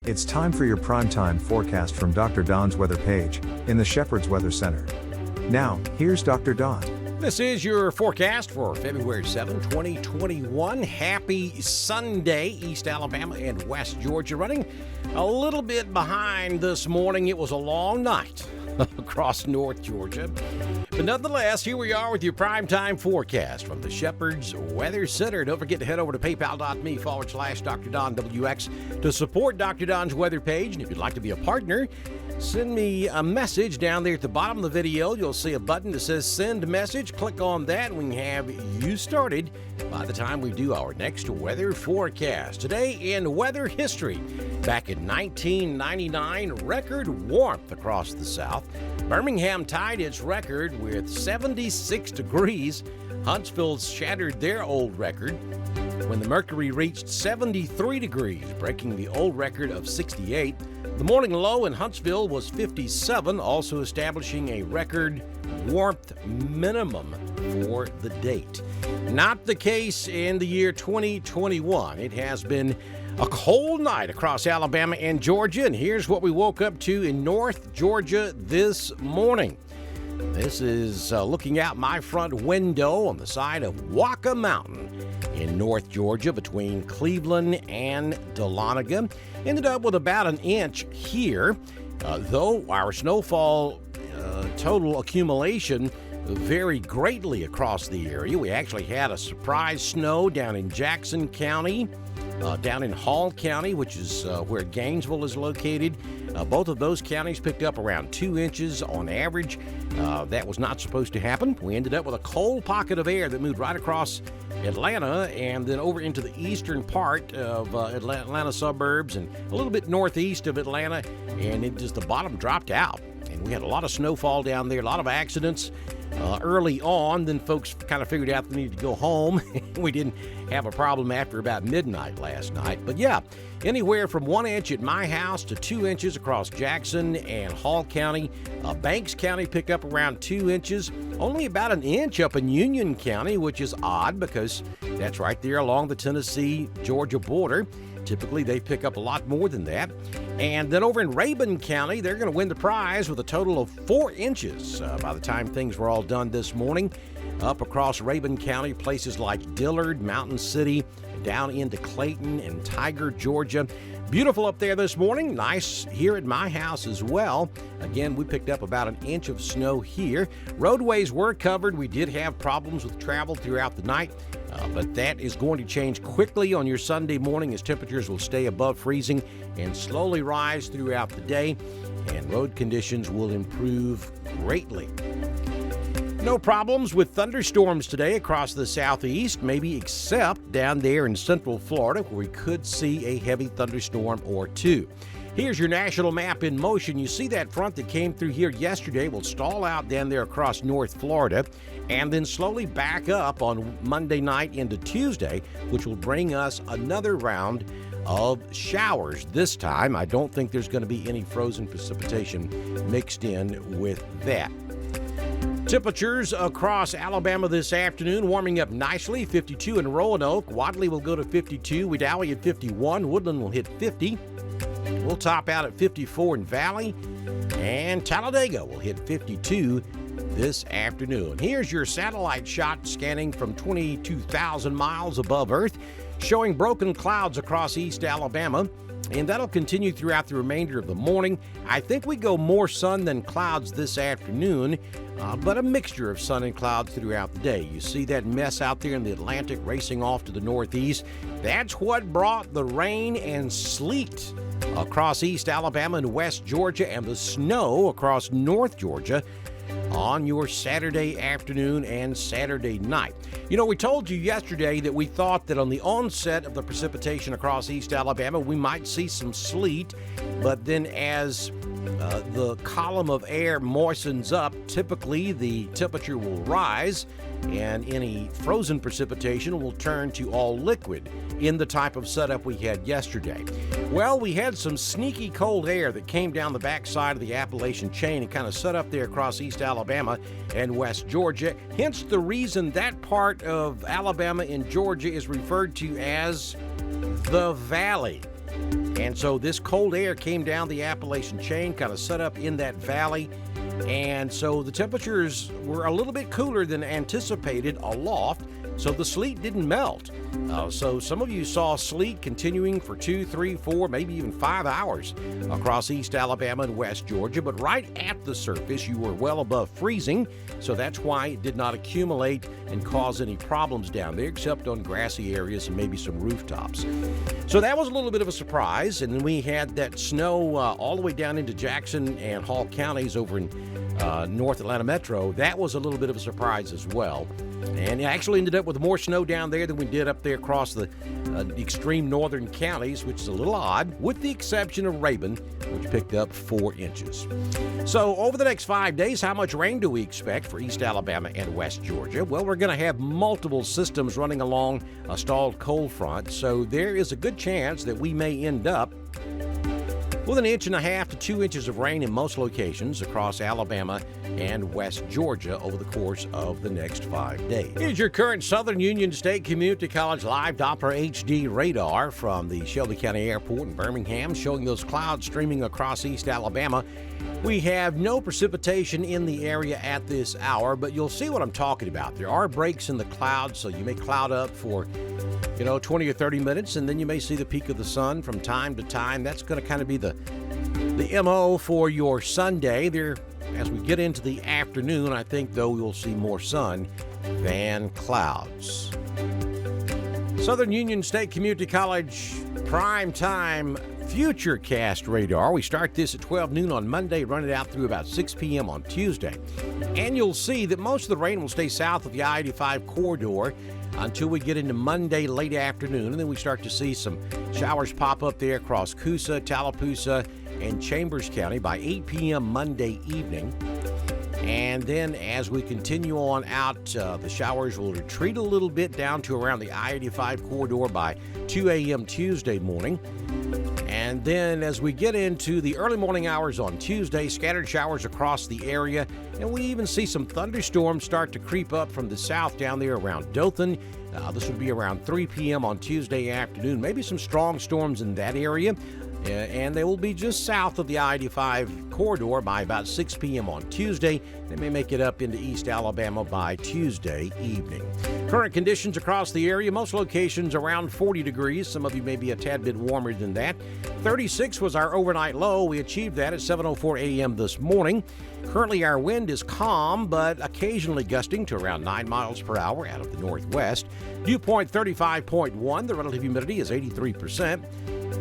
It's time for your primetime forecast from Dr. Don's weather page in the Shepherd's Weather Center. Now, here's Dr. Don. This is your forecast for February 7, 2021. Happy Sunday, East Alabama and West Georgia. Running a little bit behind this morning. It was a long night across North Georgia. But nonetheless, here we are with your primetime forecast from the Shepherd's Weather Center. Don't forget to head over to paypal.me/Dr. Don WX to support Dr. Don's weather page. And if you'd like to be a partner, send me a message down there at the bottom of the video. You'll see a button that says send message. Click on that and we can have you started by the time we do our next weather forecast. Today in weather history, back in 1999, record warmth across the South. Birmingham tied its record with 76 degrees. Huntsville shattered their old record when the mercury reached 73 degrees, breaking the old record of 68. The morning low in Huntsville was 57, also establishing a record warmth minimum for the date. Not the case in the year 2021. It has been a cold night across Alabama and Georgia, and here's what we woke up to in North Georgia this morning. This is looking out my front window on the side of Waka Mountain in North Georgia between Cleveland and Dahlonega. Ended up with about an inch here, though our snowfall total accumulation varied greatly across the area. We actually had a surprise snow down in Jackson County, down in Hall County, which is where Gainesville is located. Both of those counties picked up around 2 inches on average. That was not supposed to happen. We ended up with a cold pocket of air that moved right across Atlanta and then over into the eastern part of Atlanta suburbs and a little bit northeast of Atlanta, and it just the bottom dropped out. And we had a lot of snowfall down there, a lot of accidents early on. Then folks kind of figured out they needed to go home. We didn't have a problem after about midnight last night. But yeah, anywhere from 1 inch at my house to 2 inches across Jackson and Hall County. Banks County picked up around 2 inches. Only about an inch up in Union County, which is odd because that's right there along the Tennessee-Georgia border. Typically, they pick up a lot more than that. And then over in Rabun County, they're going to win the prize with a total of 4 inches by the time things were all done this morning. Up across Rabun County, places like Dillard, Mountain City, down into Clayton and Tiger, Georgia. Beautiful up there this morning. Nice here at my house as well. Again, we picked up about an inch of snow here. Roadways were covered. We did have problems with travel throughout the night. But that is going to change quickly on your Sunday morning as temperatures will stay above freezing and slowly rise throughout the day, and road conditions will improve greatly. No problems with thunderstorms today across the southeast, maybe except down there in central Florida where we could see a heavy thunderstorm or two. Here's your national map in motion. You see that front that came through here yesterday will stall out down there across North Florida and then slowly back up on Monday night into Tuesday, which will bring us another round of showers. This time, I don't think there's going to be any frozen precipitation mixed in with that. Temperatures across Alabama this afternoon warming up nicely. 52 in Roanoke. Wadley will go to 52. Wedowee at 51. Woodland will hit 50. We'll top out at 54 in Valley, and Talladega will hit 52 this afternoon. Here's your satellite shot scanning from 22,000 miles above Earth, showing broken clouds across East Alabama, and that'll continue throughout the remainder of the morning. I think we go more sun than clouds this afternoon, but a mixture of sun and clouds throughout the day. You see that mess out there in the Atlantic racing off to the northeast. That's what brought the rain and sleet across East Alabama and West Georgia and the snow across North Georgia on your Saturday afternoon and Saturday night. You know, we told you yesterday that we thought that on the onset of the precipitation across East Alabama, we might see some sleet, but then as the column of air moistens up, typically the temperature will rise and any frozen precipitation will turn to all liquid in the type of setup we had yesterday. Well, we had some sneaky cold air that came down the backside of the Appalachian chain and kind of set up there across East Alabama and West Georgia, hence the reason that part of Alabama and Georgia is referred to as the Valley. And so this cold air came down the Appalachian chain, kind of set up in that valley. And so the temperatures were a little bit cooler than anticipated aloft, so the sleet didn't melt. So some of you saw sleet continuing for 2, 3, 4, maybe even 5 hours across East Alabama and West Georgia, but right at the surface you were well above freezing, so that's why it did not accumulate and cause any problems down there except on grassy areas and maybe some rooftops. So that was a little bit of a surprise, and then we had that snow all the way down into Jackson and Hall counties over in North Atlanta Metro. That was a little bit of a surprise as well. And it actually ended up with more snow down there than we did up there across the extreme northern counties, which is a little odd, with the exception of Rabun, which picked up 4 inches. So over the next 5 days, how much rain do we expect for East Alabama and West Georgia? Well, we're going to have multiple systems running along a stalled cold front, so there is a good chance that we may end up with 1.5 to 2 inches of rain in most locations across Alabama and West Georgia over the course of the next 5 days. Here's your current Southern Union State Community College live Doppler HD radar from the Shelby County Airport in Birmingham, showing those clouds streaming across East Alabama. We have no precipitation in the area at this hour, but you'll see what I'm talking about. There are breaks in the clouds, so you may cloud up for 20 or 30 minutes, and then you may see the peak of the sun from time to time. That's going to kind of be the MO for your Sunday. There, as we get into the afternoon, I think, though, we'll see more sun than clouds. Southern Union State Community College prime time Futurecast radar. We start this at 12 noon on Monday, run it out through about 6 p.m. on Tuesday. And you'll see that most of the rain will stay south of the I-85 corridor until we get into Monday late afternoon, and then we start to see some showers pop up there across Coosa, Tallapoosa, and Chambers County by 8 p.m. Monday evening. And then as we continue on out, the showers will retreat a little bit down to around the I-85 corridor by 2 a.m. Tuesday morning. And then as we get into the early morning hours on Tuesday, scattered showers across the area, and we even see some thunderstorms start to creep up from the south down there around Dothan. This would be around 3 p.m. on Tuesday afternoon, maybe some strong storms in that area. And they will be just south of the I-85 corridor by about 6 p.m. on Tuesday. They may make it up into East Alabama by Tuesday evening. Current conditions across the area, most locations around 40 degrees. Some of you may be a tad bit warmer than that. 36 was our overnight low. We achieved that at 7:04 a.m. this morning. Currently, our wind is calm, but occasionally gusting to around 9 miles per hour out of the northwest. Dew point 35.1. The relative humidity is 83%.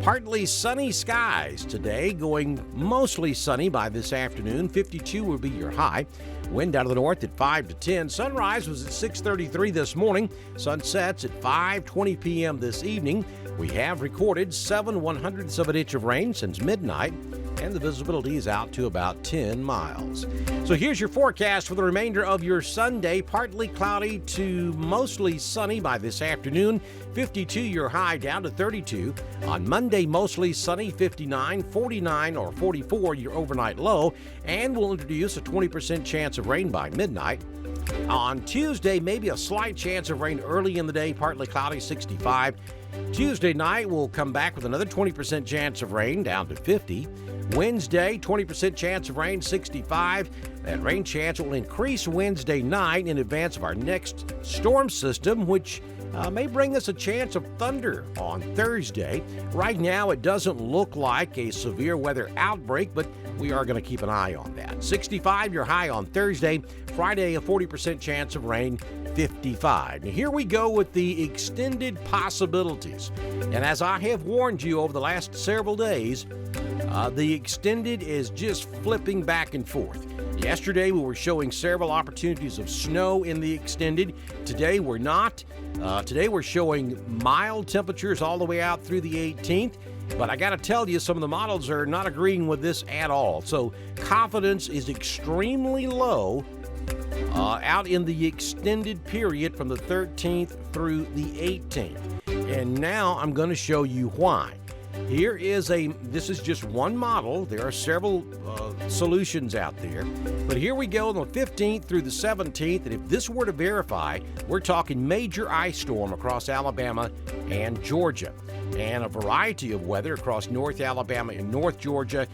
Partly sunny skies today, going mostly sunny by this afternoon. 52 will be your high. Wind out of the north at 5 to 10. Sunrise was at 6:33 this morning. Sunsets at 5:20 p.m. this evening. We have recorded 7/100ths of an inch of rain since midnight, and the visibility is out to about 10 miles. So here's your forecast for the remainder of your Sunday. Partly cloudy to mostly sunny by this afternoon. 52 your high, down to 32. On Monday, mostly sunny, 59, 49 or 44 your overnight low, and we'll introduce a 20% chance of rain by midnight. On Tuesday, maybe a slight chance of rain early in the day, partly cloudy, 65. Tuesday night, we'll come back with another 20% chance of rain, down to 50. Wednesday, 20% chance of rain, 65. That rain chance will increase Wednesday night in advance of our next storm system, which may bring us a chance of thunder on Thursday. Right now, it doesn't look like a severe weather outbreak, but we are going to keep an eye on that. 65 your high on Thursday. Friday, a 40% chance of rain, 55. Now, here we go with the extended possibilities. And as I have warned you over the last several days, the extended is just flipping back and forth. Yesterday, we were showing several opportunities of snow in the extended. Today, we're not. Today, we're showing mild temperatures all the way out through the 18th. But I got to tell you, some of the models are not agreeing with this at all. So confidence is extremely low out in the extended period from the 13th through the 18th. And now I'm going to show you why. This is just one model. There are several solutions out there. But here we go on the 15th through the 17th. And if this were to verify, we're talking major ice storm across Alabama and Georgia, and a variety of weather across North Alabama and North Georgia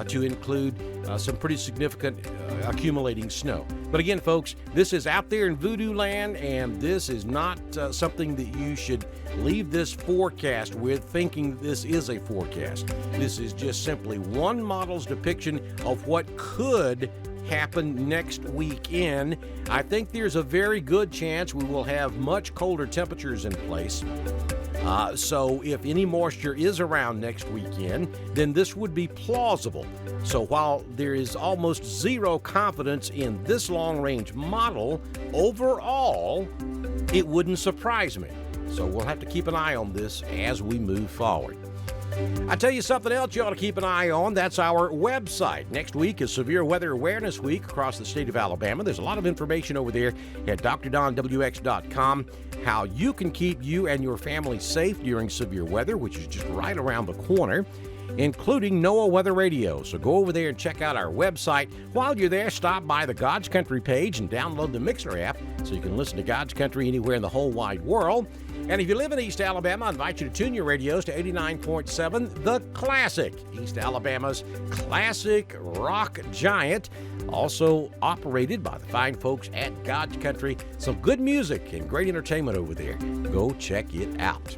to include some pretty significant accumulating snow. But again, folks, this is out there in voodoo land, and this is not something that you should leave this forecast with thinking this is a forecast. This is just simply one model's depiction of what could happen next weekend. I think there's a very good chance we will have much colder temperatures in place. So if any moisture is around next weekend, then this would be plausible. So while there is almost zero confidence in this long-range model, overall, it wouldn't surprise me. So we'll have to keep an eye on this as we move forward. I tell you something else you ought to keep an eye on. That's our website. Next week is Severe Weather Awareness Week across the state of Alabama. There's a lot of information over there at drdonwx.com, how you can keep you and your family safe during severe weather, which is just right around the corner, including NOAA Weather Radio. So go over there and check out our website. While you're there, stop by the God's Country page and download the Mixer app so you can listen to God's Country anywhere in the whole wide world. And if you live in East Alabama, I invite you to tune your radios to 89.7 The Classic, East Alabama's classic rock giant, also operated by the fine folks at God's Country. Some good music and great entertainment over there. Go check it out.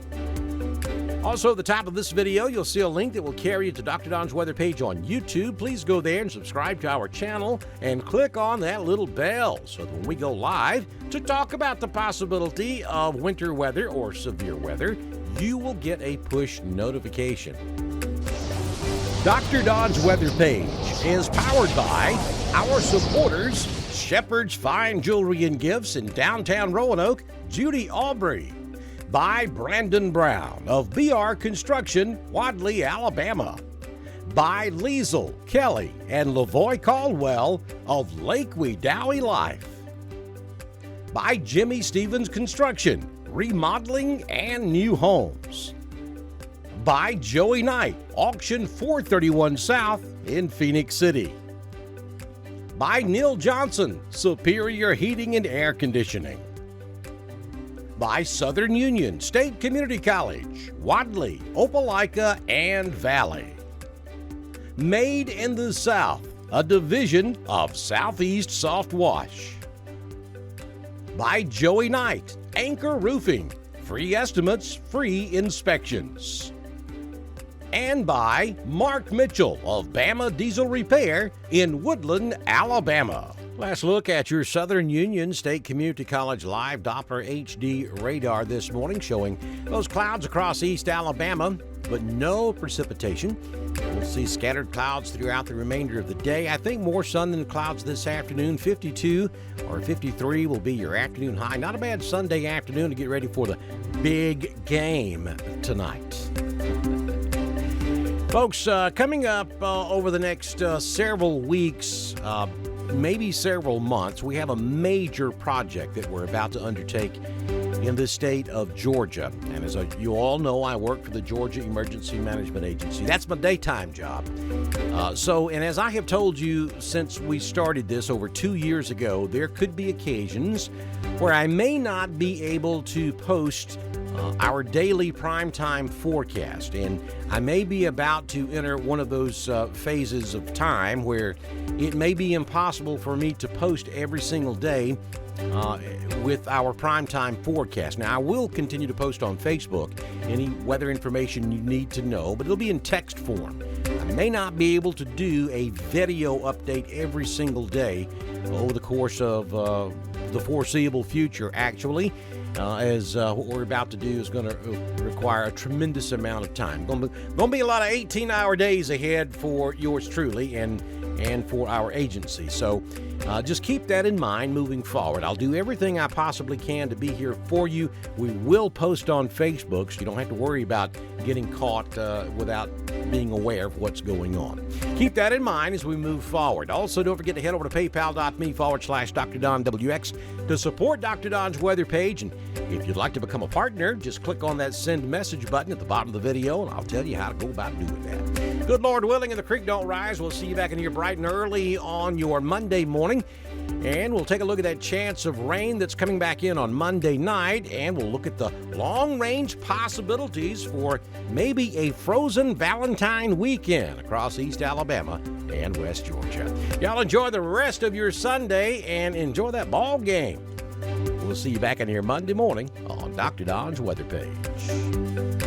Also, at the top of this video, you'll see a link that will carry you to Dr. Don's weather page on YouTube. Please go there and subscribe to our channel and click on that little bell so that when we go live to talk about the possibility of winter weather or severe weather, you will get a push notification. Dr. Don's weather page is powered by our supporters, Shepherd's Fine Jewelry and Gifts in downtown Roanoke, Judy Aubrey. By Brandon Brown of BR Construction, Wadley, Alabama. By Liesel, Kelly, and Lavoy Caldwell of Lake Wedowee Life. By Jimmy Stevens Construction, Remodeling and New Homes. By Joey Knight, Auction 431 South in Phoenix City. By Neil Johnson, Superior Heating and Air Conditioning. By Southern Union State Community College, Wadley, Opelika, and Valley. Made in the South, a division of Southeast Soft Wash. By Joey Knight, Anchor Roofing, free estimates, free inspections. And by Mark Mitchell of Bama Diesel Repair in Woodland, Alabama. Last look at your Southern Union State Community College live Doppler HD radar this morning, showing those clouds across East Alabama, but no precipitation. We'll see scattered clouds throughout the remainder of the day. I think more sun than clouds this afternoon. 52 or 53 will be your afternoon high. Not a bad Sunday afternoon to get ready for the big game tonight. Folks, coming up over the next several weeks, maybe several months, we have a major project that we're about to undertake in the state of Georgia. And as you all know, I work for the Georgia Emergency Management Agency. That's my daytime job. And as I have told you since we started this over 2 years ago, there could be occasions where I may not be able to post our daily primetime forecast, and I may be about to enter one of those phases of time where it may be impossible for me to post every single day with our primetime forecast. Now, I will continue to post on Facebook any weather information you need to know, but it'll be in text form. I may not be able to do a video update every single day over the course of the foreseeable future, actually. As what we're about to do is going to require a tremendous amount of time. Going to be a lot of 18-hour days ahead for yours truly and for our agency. So just keep that in mind moving forward. I'll do everything I possibly can to be here for you. We will post on Facebook, so you don't have to worry about getting caught without being aware of what's going on. Keep that in mind as we move forward. Also, don't forget to head over to paypal.me/Dr. Don WX to support Dr. Don's weather page. And if you'd like to become a partner, just click on that send message button at the bottom of the video, and I'll tell you how to go about doing that. Good Lord willing, and the creek don't rise. We'll see you back in here bright bright and early on your Monday morning. And we'll take a look at that chance of rain that's coming back in on Monday night. And we'll look at the long-range possibilities for maybe a frozen Valentine weekend across East Alabama and West Georgia. Y'all enjoy the rest of your Sunday and enjoy that ball game. We'll see you back in here Monday morning on Dr. Don's Weather Page.